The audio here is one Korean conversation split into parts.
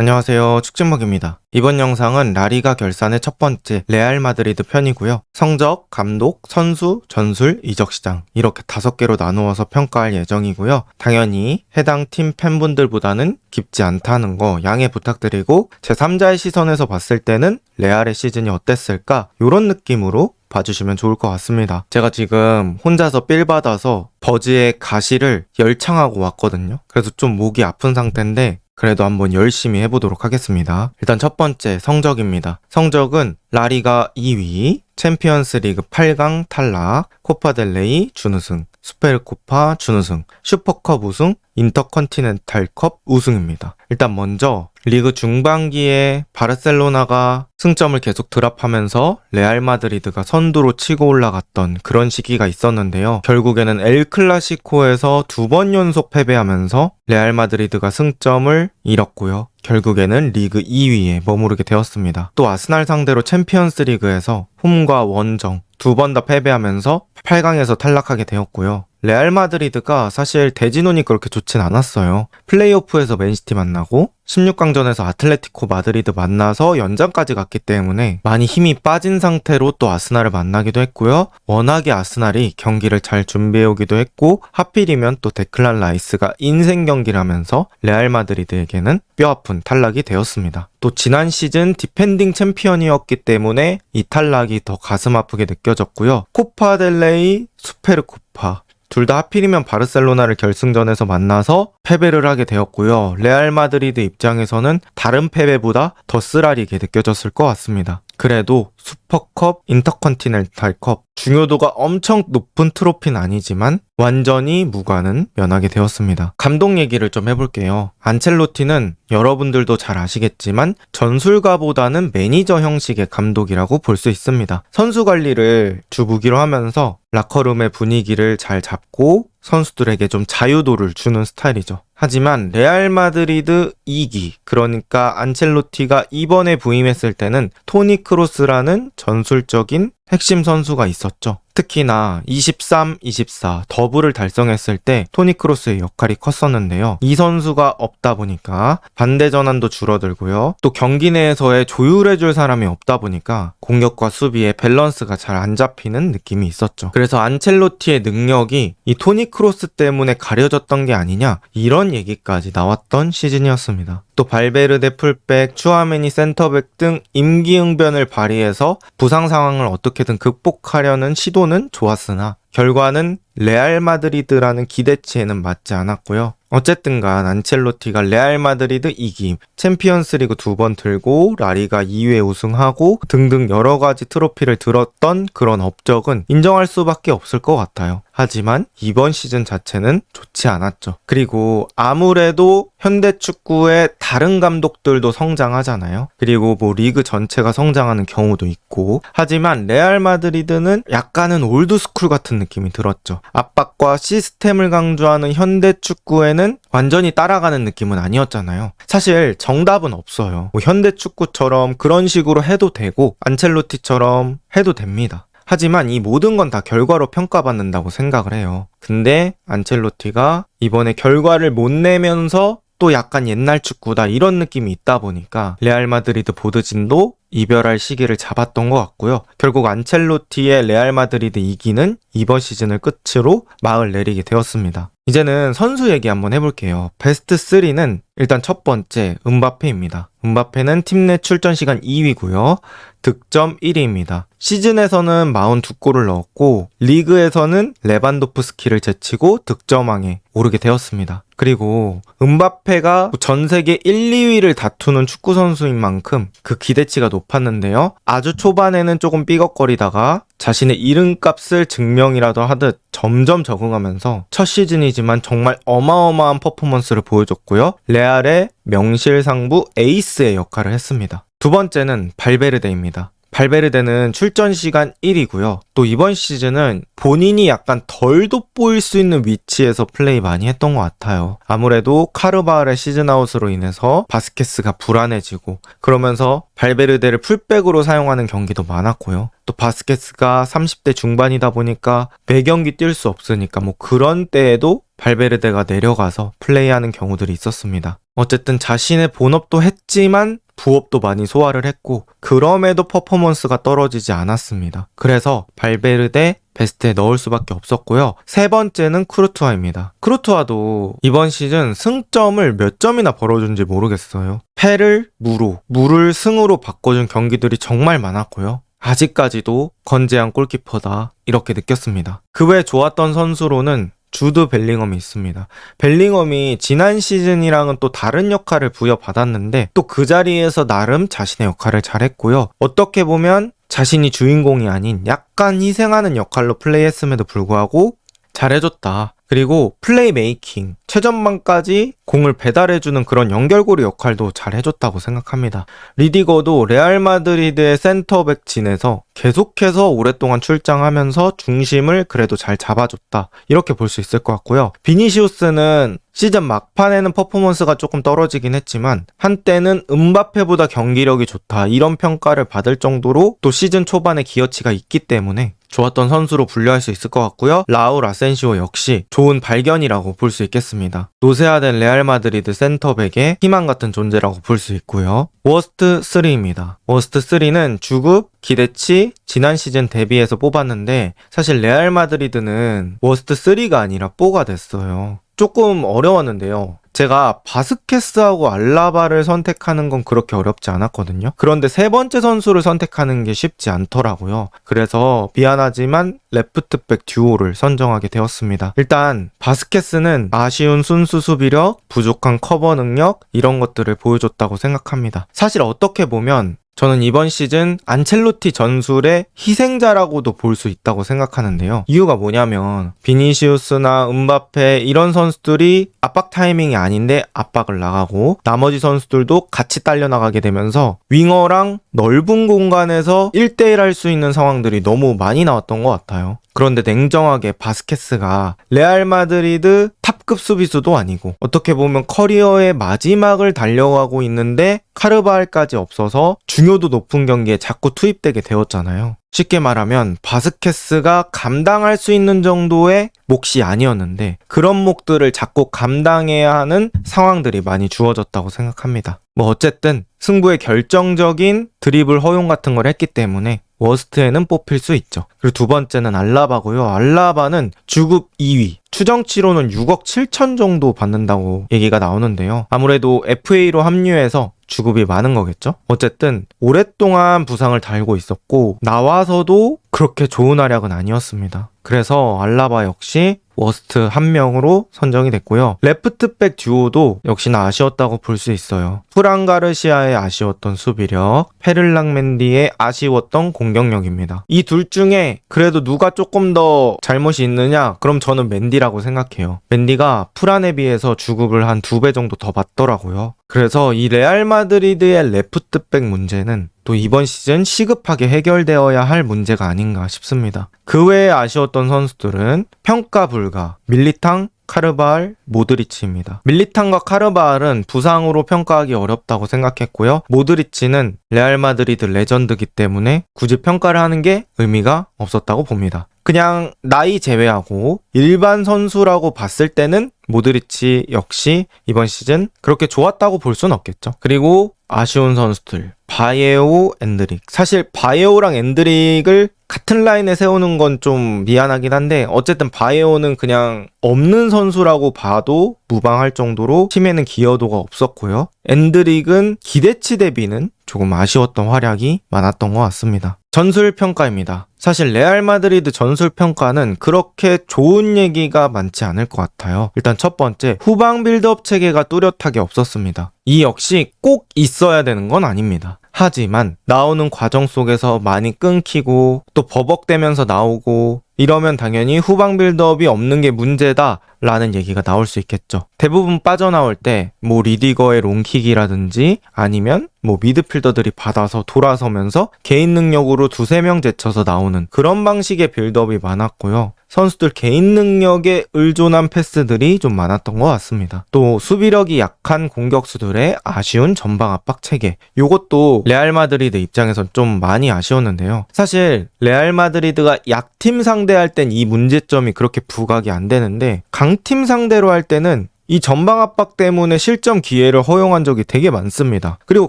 안녕하세요. 축진먹입니다. 이번 영상은 라리가 결산의 첫 번째 레알 마드리드 편이고요. 성적, 감독, 선수, 전술, 이적 시장 이렇게 5개로 나누어서 평가할 예정이고요. 당연히 해당 팀 팬분들보다는 깊지 않다는 거 양해 부탁드리고 제3자의 시선에서 봤을 때는 레알의 시즌이 어땠을까? 이런 느낌으로 봐주시면 좋을 것 같습니다. 제가 지금 혼자서 삘 받아서 버즈의 가시를 열창하고 왔거든요. 그래서 좀 목이 아픈 상태인데 그래도 한번 열심히 해보도록 하겠습니다. 일단 첫 번째 성적입니다. 성적은 라리가 2위, 챔피언스 리그 8강 탈락, 코파델레이 준우승, 수페르코파 준우승, 슈퍼컵 우승, 인터컨티넨탈컵 우승입니다. 일단 먼저 리그 중반기에 바르셀로나가 승점을 계속 드랍하면서 레알 마드리드가 선두로 치고 올라갔던 그런 시기가 있었는데요. 결국에는 엘 클라시코에서 2번 연속 패배하면서 레알 마드리드가 승점을 잃었고요. 결국에는 리그 2위에 머무르게 되었습니다. 또 아스날 상대로 챔피언스 리그에서 홈과 원정 2번 다 패배하면서 8강에서 탈락하게 되었고요. 레알 마드리드가 사실 대진운이 그렇게 좋진 않았어요. 플레이오프에서 맨시티 만나고 16강전에서 아틀레티코 마드리드 만나서 연장까지 갔기 때문에 많이 힘이 빠진 상태로 또 아스날을 만나기도 했고요. 워낙에 아스날이 경기를 잘 준비해오기도 했고 하필이면 또 데클란 라이스가 인생 경기를 하면서 레알 마드리드에게는 뼈아픈 탈락이 되었습니다. 또 지난 시즌 디펜딩 챔피언이었기 때문에 이 탈락이 더 가슴 아프게 느껴졌고요. 코파 델레이, 수페르코파 둘 다 하필이면 바르셀로나를 결승전에서 만나서 패배를 하게 되었고요. 레알 마드리드 입장에서는 다른 패배보다 더 쓰라리게 느껴졌을 것 같습니다. 그래도 슈퍼컵, 인터컨티넨탈컵 중요도가 엄청 높은 트로피는 아니지만 완전히 무관은 면하게 되었습니다. 감독 얘기를 좀 해볼게요. 안첼로티는 여러분들도 잘 아시겠지만 전술가보다는 매니저 형식의 감독이라고 볼 수 있습니다. 선수 관리를 주무기로 하면서 라커룸의 분위기를 잘 잡고 선수들에게 좀 자유도를 주는 스타일이죠. 하지만 레알 마드리드 2기, 그러니까 안첼로티가 이번에 부임했을 때는 토니 크로스라는 전술적인 핵심 선수가 있었죠. 특히나 23, 24 더블을 달성했을 때 토니 크로스의 역할이 컸었는데요. 이 선수가 없다 보니까 반대 전환도 줄어들고요. 또 경기 내에서의 조율해줄 사람이 없다 보니까 공격과 수비의 밸런스가 잘 안 잡히는 느낌이 있었죠. 그래서 안첼로티의 능력이 이 토니 크로스 때문에 가려졌던 게 아니냐 이런 얘기까지 나왔던 시즌이었습니다. 또 발베르데 풀백, 추아메니 센터백 등 임기응변을 발휘해서 부상 상황을 어떻게든 극복하려는 시도는 좋았으나 결과는 레알 마드리드라는 기대치에는 맞지 않았고요. 어쨌든 간 안첼로티가 레알 마드리드 2기, 챔피언스리그 2번 들고 라리가 2회 우승하고 등등 여러 가지 트로피를 들었던 그런 업적은 인정할 수밖에 없을 것 같아요. 하지만 이번 시즌 자체는 좋지 않았죠. 그리고 아무래도 현대축구의 다른 감독들도 성장하잖아요. 그리고 뭐 리그 전체가 성장하는 경우도 있고 하지만 레알 마드리드는 약간은 올드스쿨 같은 느낌이 들었죠. 압박과 시스템을 강조하는 현대축구에는 완전히 따라가는 느낌은 아니었잖아요. 사실 정답은 없어요. 뭐 현대축구처럼 그런 식으로 해도 되고 안첼로티처럼 해도 됩니다. 하지만 이 모든 건 다 결과로 평가받는다고 생각을 해요. 근데 안첼로티가 이번에 결과를 못 내면서 또 약간 옛날 축구다 이런 느낌이 있다 보니까 레알 마드리드 보드진도 이별할 시기를 잡았던 것 같고요. 결국 안첼로티의 레알 마드리드 2기는 이번 시즌을 끝으로 막을 내리게 되었습니다. 이제는 선수 얘기 한번 해볼게요. 베스트 3는 일단 첫 번째 음바페입니다. 음바페는 팀 내 출전 시간 2위고요. 득점 1위입니다. 시즌에서는 42골을 넣었고 리그에서는 레반도프스키를 제치고 득점왕에 오르게 되었습니다. 그리고 음바페가 전 세계 1, 2위를 다투는 축구 선수인 만큼 그 기대치가 높았는데요. 아주 초반에는 조금 삐걱거리다가 자신의 이름값을 증명이라도 하듯 점점 적응하면서 첫 시즌이지만 정말 어마어마한 퍼포먼스를 보여줬고요. 레알의 명실상부 에이스의 역할을 했습니다. 두 번째는 발베르데입니다. 발베르데는 출전 시간 1위고요. 또 이번 시즌은 본인이 약간 덜 돋보일 수 있는 위치에서 플레이 많이 했던 것 같아요. 아무래도 카르바알의 시즌아웃으로 인해서 바스케스가 불안해지고 그러면서 발베르데를 풀백으로 사용하는 경기도 많았고요. 또 바스케스가 30대 중반이다 보니까 매경기 뛸 수 없으니까 뭐 그런 때에도 발베르데가 내려가서 플레이하는 경우들이 있었습니다. 어쨌든 자신의 본업도 했지만 부업도 많이 소화를 했고 그럼에도 퍼포먼스가 떨어지지 않았습니다. 그래서 발베르데 베스트에 넣을 수밖에 없었고요. 세 번째는 쿠르투아입니다. 쿠르투아도 이번 시즌 승점을 몇 점이나 벌어준지 모르겠어요. 패를 무로, 무를 승으로 바꿔준 경기들이 정말 많았고요. 아직까지도 건재한 골키퍼다 이렇게 느꼈습니다. 그 외 좋았던 선수로는 주드 벨링엄이 있습니다. 벨링엄이 지난 시즌이랑은 또 다른 역할을 부여받았는데 또 그 자리에서 나름 자신의 역할을 잘했고요. 어떻게 보면 자신이 주인공이 아닌 약간 희생하는 역할로 플레이했음에도 불구하고 잘해줬다. 그리고 플레이 메이킹, 최전방까지 공을 배달해주는 그런 연결고리 역할도 잘 해줬다고 생각합니다. 리디거도 레알 마드리드의 센터백 진에서 계속해서 오랫동안 출장하면서 중심을 그래도 잘 잡아줬다. 이렇게 볼 수 있을 것 같고요. 비니시우스는 시즌 막판에는 퍼포먼스가 조금 떨어지긴 했지만 한때는 음바페보다 경기력이 좋다. 이런 평가를 받을 정도로 또 시즌 초반에 기여치가 있기 때문에 좋았던 선수로 분류할 수 있을 것 같고요. 라울 아센시오 역시 좋은 발견이라고 볼 수 있겠습니다. 노쇠화된 레알 마드리드 센터백의 희망 같은 존재라고 볼 수 있고요. 워스트 3입니다. 워스트 3는 주급, 기대치, 지난 시즌 대비해서 뽑았는데 사실 레알 마드리드는 워스트 3가 아니라 4가 됐어요. 조금 어려웠는데요. 제가 바스케스하고 알라바를 선택하는 건 그렇게 어렵지 않았거든요. 그런데 세 번째 선수를 선택하는 게 쉽지 않더라고요. 그래서 미안하지만 레프트백 듀오를 선정하게 되었습니다. 일단 바스케스는 아쉬운 순수 수비력, 부족한 커버 능력 이런 것들을 보여줬다고 생각합니다. 사실 어떻게 보면 저는 이번 시즌 안첼로티 전술의 희생자라고도 볼 수 있다고 생각하는데요. 이유가 뭐냐면 비니시우스나 음바페 이런 선수들이 압박 타이밍이 아닌데 압박을 나가고 나머지 선수들도 같이 딸려나가게 되면서 윙어랑 넓은 공간에서 1대1 할 수 있는 상황들이 너무 많이 나왔던 것 같아요. 그런데 냉정하게 바스케스가 레알 마드리드 탑급 수비수도 아니고 어떻게 보면 커리어의 마지막을 달려가고 있는데 카르바알까지 없어서 중요도 높은 경기에 자꾸 투입되게 되었잖아요. 쉽게 말하면 바스케스가 감당할 수 있는 정도의 몫이 아니었는데 그런 몫들을 자꾸 감당해야 하는 상황들이 많이 주어졌다고 생각합니다. 어쨌든 승부의 결정적인 드리블 허용 같은 걸 했기 때문에 워스트에는 뽑힐 수 있죠. 그리고 두 번째는 알라바고요. 알라바는 주급 2위, 추정치로는 6억 7천 정도 받는다고 얘기가 나오는데요. 아무래도 FA로 합류해서 주급이 많은 거겠죠? 어쨌든 오랫동안 부상을 달고 있었고 나와서도 그렇게 좋은 활약은 아니었습니다. 그래서 알라바 역시 워스트 한 명으로 선정이 됐고요. 레프트백 듀오도 역시나 아쉬웠다고 볼 수 있어요. 프란 가르시아의 아쉬웠던 수비력, 페를랑 맨디의 아쉬웠던 공격력입니다. 이 둘 중에 그래도 누가 조금 더 잘못이 있느냐? 그럼 저는 맨디라고 생각해요. 맨디가 프란에 비해서 주급을 한 2배 정도 더 받더라고요. 그래서 이 레알 마드리드의 레프트백 문제는 또 이번 시즌 시급하게 해결되어야 할 문제가 아닌가 싶습니다. 그 외에 아쉬웠던 선수들은 평가 불가, 밀리탕, 카르바알, 모드리치입니다. 밀리탕과 카르바알은 부상으로 평가하기 어렵다고 생각했고요. 모드리치는 레알 마드리드 레전드이기 때문에 굳이 평가를 하는 게 의미가 없었다고 봅니다. 그냥 나이 제외하고 일반 선수라고 봤을 때는 모드리치 역시 이번 시즌 그렇게 좋았다고 볼 순 없겠죠. 그리고 아쉬운 선수들 바예오, 엔드릭. 사실 바예오랑 엔드릭을 같은 라인에 세우는 건 좀 미안하긴 한데 어쨌든 바예오는 그냥 없는 선수라고 봐도 무방할 정도로 팀에는 기여도가 없었고요. 엔드릭은 기대치 대비는 조금 아쉬웠던 활약이 많았던 것 같습니다. 전술 평가입니다. 사실 레알 마드리드 전술 평가는 그렇게 좋은 얘기가 많지 않을 것 같아요. 일단 첫 번째, 후방 빌드업 체계가 뚜렷하게 없었습니다. 이 역시 꼭 있어야 되는 건 아닙니다. 하지만 나오는 과정 속에서 많이 끊기고 또 버벅대면서 나오고 이러면 당연히 후방 빌드업이 없는 게 문제다라는 얘기가 나올 수 있겠죠. 대부분 빠져나올 때 리디거의 롱킥이라든지 아니면 미드필더들이 받아서 돌아서면서 개인 능력으로 2-3명 제쳐서 나오는 그런 방식의 빌드업이 많았고요. 선수들 개인 능력에 의존한 패스들이 좀 많았던 것 같습니다. 또 수비력이 약한 공격수들의 아쉬운 전방 압박 체계, 이것도 레알 마드리드 입장에선 좀 많이 아쉬웠는데요. 사실 레알 마드리드가 약팀 상대할 땐 이 문제점이 그렇게 부각이 안 되는데 강팀 상대로 할 때는 이 전방 압박 때문에 실점 기회를 허용한 적이 되게 많습니다. 그리고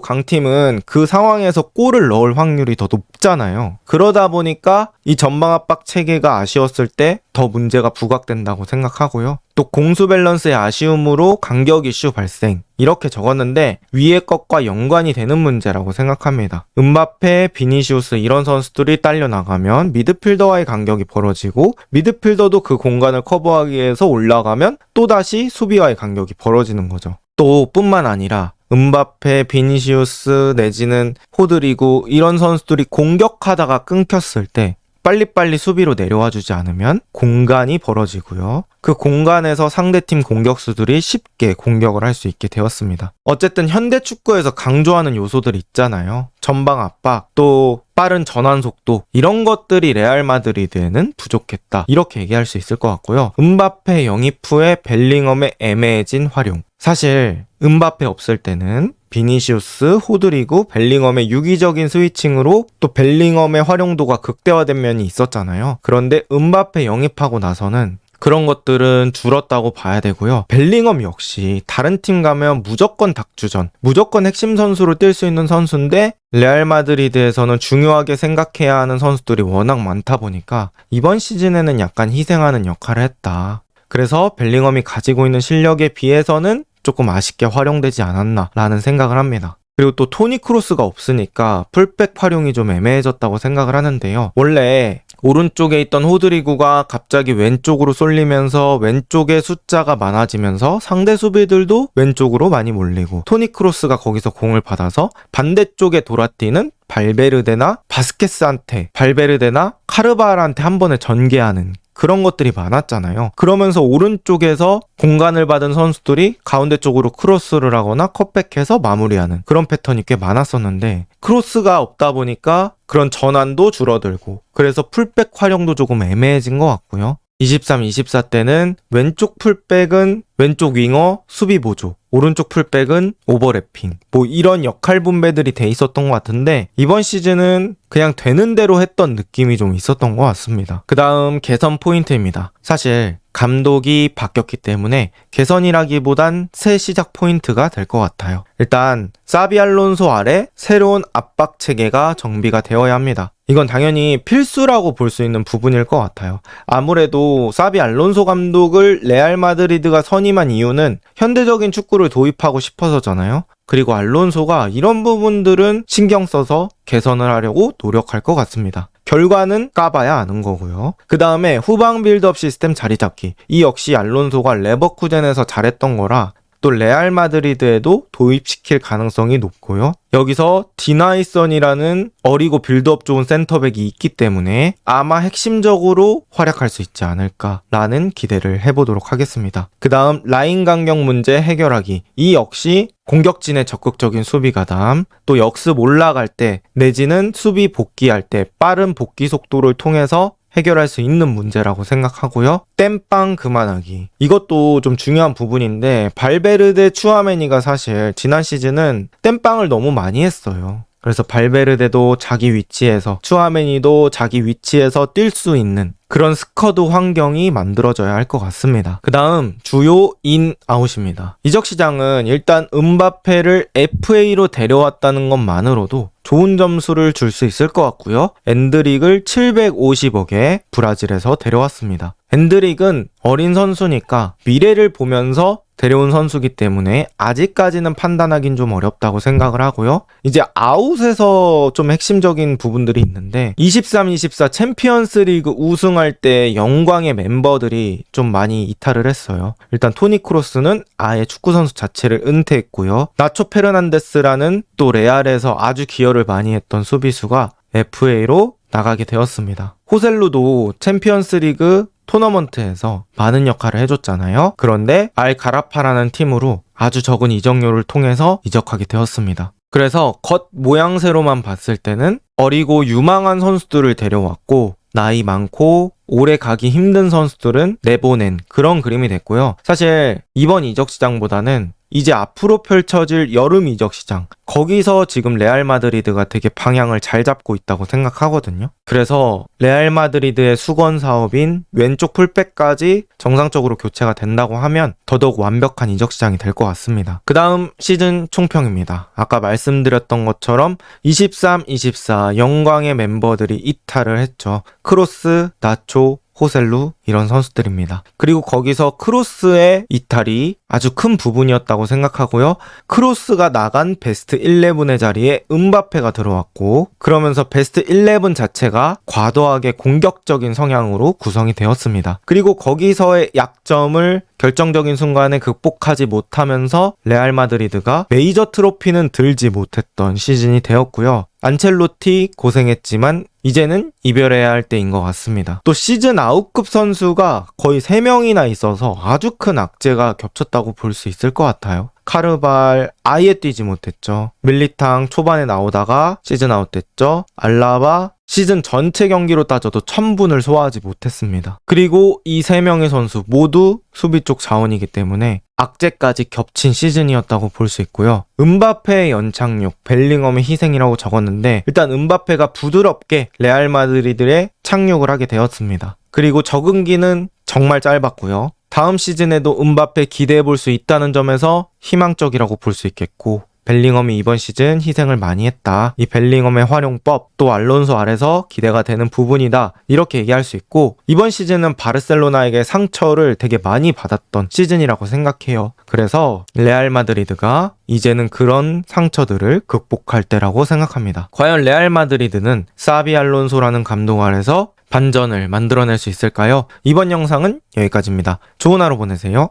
강팀은 그 상황에서 골을 넣을 확률이 더 높잖아요. 그러다 보니까 이 전방 압박 체계가 아쉬웠을 때 더 문제가 부각된다고 생각하고요. 또 공수 밸런스의 아쉬움으로 간격 이슈 발생, 이렇게 적었는데 위의 것과 연관이 되는 문제라고 생각합니다. 음바페, 비니시우스 이런 선수들이 딸려 나가면 미드필더와의 간격이 벌어지고, 미드필더도 그 공간을 커버하기 위해서 올라가면 또다시 수비와의 간격이 벌어지는 거죠. 또 뿐만 아니라 음바페, 비니시우스 내지는 호드리구 이런 선수들이 공격하다가 끊겼을 때 빨리빨리 수비로 내려와 주지 않으면 공간이 벌어지고요. 그 공간에서 상대팀 공격수들이 쉽게 공격을 할 수 있게 되었습니다. 어쨌든 현대 축구에서 강조하는 요소들 있잖아요. 전방 압박, 또 빠른 전환 속도, 이런 것들이 레알 마드리드에는 부족했다, 이렇게 얘기할 수 있을 것 같고요. 음바페 영입 후에 벨링엄의 애매해진 활용. 사실 음바페 없을 때는 비니시우스, 호드리구, 벨링엄의 유기적인 스위칭으로 또 벨링엄의 활용도가 극대화된 면이 있었잖아요. 그런데 음바페 영입하고 나서는 그런 것들은 줄었다고 봐야 되고요. 벨링엄 역시 다른 팀 가면 무조건 닥주전, 무조건 핵심 선수로 뛸 수 있는 선수인데 레알 마드리드에서는 중요하게 생각해야 하는 선수들이 워낙 많다 보니까 이번 시즌에는 약간 희생하는 역할을 했다. 그래서 벨링엄이 가지고 있는 실력에 비해서는 조금 아쉽게 활용되지 않았나 라는 생각을 합니다. 그리고 또 토니 크로스가 없으니까 풀백 활용이 좀 애매해졌다고 생각을 하는데요. 원래 오른쪽에 있던 호드리구가 갑자기 왼쪽으로 쏠리면서 왼쪽에 숫자가 많아지면서 상대 수비들도 왼쪽으로 많이 몰리고, 토니 크로스가 거기서 공을 받아서 반대쪽에 돌아뛰는 발베르데나 바스케스한테, 발베르데나 카르발한테 한 번에 전개하는 그런 것들이 많았잖아요. 그러면서 오른쪽에서 공간을 받은 선수들이 가운데 쪽으로 크로스를 하거나 컷백해서 마무리하는 그런 패턴이 꽤 많았었는데, 크로스가 없다 보니까 그런 전환도 줄어들고, 그래서 풀백 활용도 조금 애매해진 것 같고요. 23, 24 때는 왼쪽 풀백은 왼쪽 윙어 수비 보조, 오른쪽 풀백은 오버래핑, 뭐 이런 역할 분배들이 돼 있었던 것 같은데, 이번 시즌은 그냥 되는 대로 했던 느낌이 좀 있었던 것 같습니다. 그 다음 개선 포인트입니다. 사실 감독이 바뀌었기 때문에 개선이라기보단 새 시작 포인트가 될 것 같아요. 일단 사비 알론소 아래 새로운 압박 체계가 정비가 되어야 합니다. 이건 당연히 필수라고 볼 수 있는 부분일 것 같아요. 아무래도 사비 알론소 감독을 레알 마드리드가 선임한 이유는 현대적인 축구를 도입하고 싶어서잖아요. 그리고 알론소가 이런 부분들은 신경 써서 개선을 하려고 노력할 것 같습니다. 결과는 까봐야 아는 거고요. 그 다음에 후방 빌드업 시스템 자리 잡기. 이 역시 알론소가 레버쿠젠에서 잘했던 거라 또 레알 마드리드에도 도입시킬 가능성이 높고요. 여기서 디나이선이라는 어리고 빌드업 좋은 센터백이 있기 때문에 아마 핵심적으로 활약할 수 있지 않을까라는 기대를 해보도록 하겠습니다. 그 다음 라인 간격 문제 해결하기. 이 역시 공격진의 적극적인 수비 가담, 또 역습 올라갈 때 내지는 수비 복귀할 때 빠른 복귀 속도를 통해서 해결할 수 있는 문제라고 생각하고요. 땜빵 그만하기. 이것도 좀 중요한 부분인데, 발베르데 추아메니가 사실 지난 시즌은 땜빵을 너무 많이 했어요. 그래서 발베르데도 자기 위치에서, 추아메니도 자기 위치에서 뛸 수 있는 그런 스쿼드 환경이 만들어져야 할 것 같습니다. 그 다음 주요 인, 아웃입니다. 이적 시장은 일단 음바페를 FA로 데려왔다는 것만으로도 좋은 점수를 줄 수 있을 것 같고요. 엔드릭을 750억에 브라질에서 데려왔습니다. 엔드릭은 어린 선수니까 미래를 보면서 데려온 선수기 때문에 아직까지는 판단하긴 좀 어렵다고 생각을 하고요. 이제 아웃에서 좀 핵심적인 부분들이 있는데, 23-24 챔피언스 리그 우승할 때 영광의 멤버들이 좀 많이 이탈을 했어요. 일단 토니 크로스는 아예 축구선수 자체를 은퇴했고요. 나초 페르난데스라는 또 레알에서 아주 기여를 많이 했던 수비수가 FA로 나가게 되었습니다. 호셀루도 챔피언스 리그 토너먼트에서 많은 역할을 해줬잖아요. 그런데 알가라파라는 팀으로 아주 적은 이적료를 통해서 이적하게 되었습니다. 그래서 겉 모양새로만 봤을 때는 어리고 유망한 선수들을 데려왔고, 나이 많고 오래 가기 힘든 선수들은 내보낸 그런 그림이 됐고요. 사실 이번 이적 시장보다는 이제 앞으로 펼쳐질 여름 이적 시장, 거기서 지금 레알 마드리드가 되게 방향을 잘 잡고 있다고 생각하거든요. 그래서 레알 마드리드의 수건 사업인 왼쪽 풀백까지 정상적으로 교체가 된다고 하면 더더욱 완벽한 이적 시장이 될 것 같습니다. 그 다음 시즌 총평입니다. 아까 말씀드렸던 것처럼 23-24 영광의 멤버들이 이탈을 했죠. 크로스, 나초, 호셀루 이런 선수들입니다. 그리고 거기서 크로스의 이탈이 아주 큰 부분이었다고 생각하고요. 크로스가 나간 베스트 11의 자리에 음바페가 들어왔고, 그러면서 베스트 11 자체가 과도하게 공격적인 성향으로 구성이 되었습니다. 그리고 거기서의 약점을 결정적인 순간에 극복하지 못하면서 레알 마드리드가 메이저 트로피는 들지 못했던 시즌이 되었고요. 안첼로티 고생했지만 이제는 이별해야 할 때인 것 같습니다. 또 시즌 아웃급 선수가 거의 3명이나 있어서 아주 큰 악재가 겹쳤다고 볼 수 있을 것 같아요. 카르발 아예 뛰지 못했죠. 밀리탕 초반에 나오다가 시즌 아웃됐죠. 알라바 시즌 전체 경기로 따져도 1000분을 소화하지 못했습니다. 그리고 이 3명의 선수 모두 수비 쪽 자원이기 때문에 악재까지 겹친 시즌이었다고 볼 수 있고요. 음바페의 연착륙, 벨링엄의 희생이라고 적었는데 일단 음바페가 부드럽게 레알 마드리드에 착륙을 하게 되었습니다. 그리고 적응기는 정말 짧았고요. 다음 시즌에도 음바페 기대해 볼 수 있다는 점에서 희망적이라고 볼 수 있겠고, 벨링엄이 이번 시즌 희생을 많이 했다. 이 벨링엄의 활용법, 또 알론소 아래서 기대가 되는 부분이다. 이렇게 얘기할 수 있고, 이번 시즌은 바르셀로나에게 상처를 되게 많이 받았던 시즌이라고 생각해요. 그래서 레알 마드리드가 이제는 그런 상처들을 극복할 때라고 생각합니다. 과연 레알 마드리드는 사비 알론소라는 감독 아래서 반전을 만들어낼 수 있을까요? 이번 영상은 여기까지입니다. 좋은 하루 보내세요.